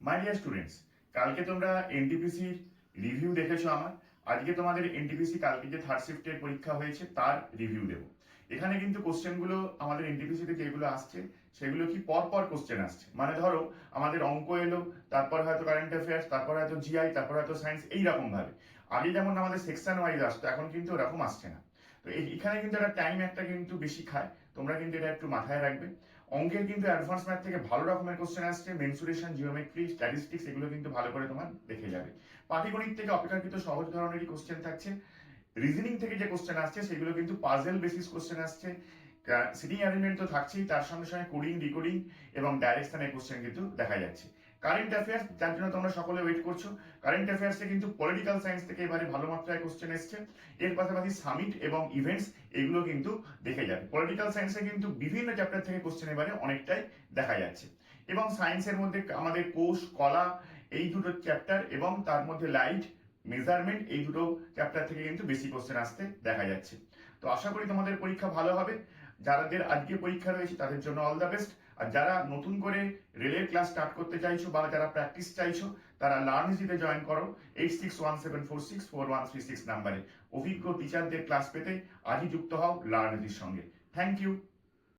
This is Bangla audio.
মাই ডিয়ার স্টুডেন্টস, কালকে তোমরা এনটিপিসির রিভিউ দেখেছো আমার। আজকে তোমাদের এনটিপিসি কালকে যে থার্ড শিফটের পরীক্ষা হয়েছে তার রিভিউ দেবো। এখানে কিন্তু কোশ্চেনগুলো আমাদের এনটিপিসিতে যেগুলো আসছে সেগুলো কি পর পর কোশ্চেন আসছে, মানে ধরো আমাদের অঙ্ক এলো, তারপর হয়তো কারেন্ট অ্যাফেয়ার্স, তারপর হয়তো জিআই, তারপর হয়তো সায়েন্স, এইরকম ভাবে। আগে যেমন আমাদের সেকশন ওয়াইজ আসতো, এখন কিন্তু ওরকম আসছে না। তো এখানে কিন্তু একটা টাইম একটা কিন্তু বেশি খায়, তোমরা কিন্তু এটা একটু মাথায় রাখবে। অঙ্কের কিন্তু অ্যাডভান্স ম্যাথ থেকে ভালো রকমের কোশ্চেন আসছে, মেনসুরেশন, জিওমেট্রি, স্ট্যাটিস্টিক্স, এগুলো কিন্তু ভালো করে তোমার দেখে যাবে। পাটিগণিত থেকে অপেক্ষাকৃত সহজ ধরনেরই কোশ্চেন থাকছে। রিজনিং থেকে যে কোশ্চেন আসছে সেগুলো কিন্তু পাজেল বেসিস কোশ্চেন আসছে। সিটিং অ্যারেঞ্জমেন্ট তো থাকছেই, তার সঙ্গে সঙ্গে কোডিং, ডিকোডিং এবং ডাইরেকশনের কোশ্চেন কিন্তু দেখা যাচ্ছে। কারেন্ট অ্যাফেয়ার্স, যার জন্য তোমরা সকলে ওয়েট করছো, কারেন্ট অ্যাফেয়ার্সে কিন্তু পলিটিক্যাল সায়েন্স থেকে এবারে ভালো মাত্রায় কোশ্চেন এসছে। এর পাশাপাশি সামিট এবং ইভেন্টস, এগুলো কিন্তু দেখে যাবে। পলিটিক্যাল সায়েন্সে কিন্তু বিভিন্ন চ্যাপ্টার থেকে কোশ্চেন এবারে অনেকটাই দেখা যাচ্ছে। এবং সায়েন্সের মধ্যে আমাদের কোষ, কলা, এই দুটো চ্যাপ্টার এবং তার মধ্যে লাইট, মেজারমেন্ট, এই দুটো চ্যাপ্টার থেকে কিন্তু বেশি কোশ্চেন আসতে দেখা যাচ্ছে। তো আশা করি তোমাদের পরীক্ষা ভালো হবে। যাদের আজকে পরীক্ষা রয়েছে তাদের জন্য অল দ্য বেস্ট। আর যারা নতুন করে রেলের ক্লাস স্টার্ট করতে চাইছো বা যারা প্র্যাকটিস চাইছো, তারা লার্ন ইজিতে জয়েন করো 8617464136 নাম্বারে। অভিজ্ঞ টিচারদের ক্লাস পেতে আজই যুক্ত হও লার্ন ইজির সঙ্গে। Thank you.